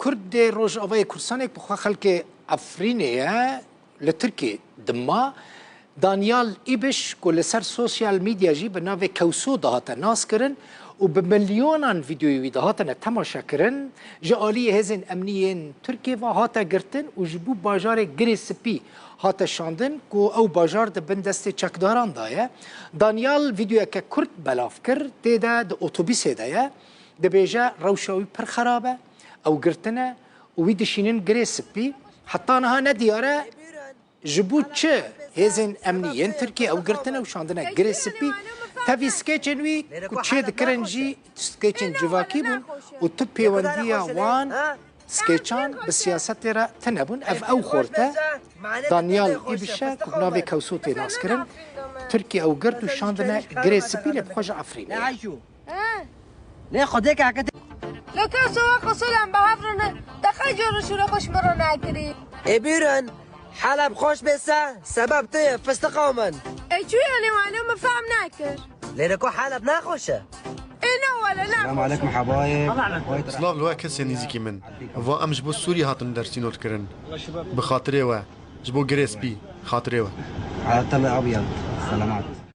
كرد روجافای کردستان بخوا خلک افرینه لترکی دما دانیال ایبش کل سر سوشیال میدیا جی به نام کوسو دهات ناس کرن و به میلیونان ویدیویی دهات تماشا کرن جالی هزین امنیین ترکی و هاتا گرتن و جبو باجار گریسپی هاتا شاندن کو او باجار ده بندست چکداران دایه دانیال ویدیو که کرد بلاف کرد دیده ده اتوبیسه دایه ده بیجا روشاوی پر خرابه او گرتنه و ویدشینن گریسپی حتی نها ندیاره جبو چه هزین امنیین ترکی او گرتنه و شاندنه گریسپی تاوی سکیچن وی کچه دکرن جی سکیچن جواکی بون و تو پیوندیا وان سکیچان به سیاست را تنبون او خورده دانیال ایبشه کناوی کوسوتی ناس کرن ترکی او گرد و شاندنه گریسپی لبخوش افرینه نه خودک عقد لکه سوا قصولم به هفرنه دخل جورشو رو خوش مرا نکری ابیرن حلب خوش بسه سبب ته فستقا من ای چوی یعنی معلوم فهم نکر ليركو حلب ناخوشه اینا ولا لا السلام عليكم حبايب سلاف لوا کسی نزیکی من و ام جبو سوری هاتن درسینور کرن بخاطره و جبو گریسپی خاطره و على الطلع ابيض سلامات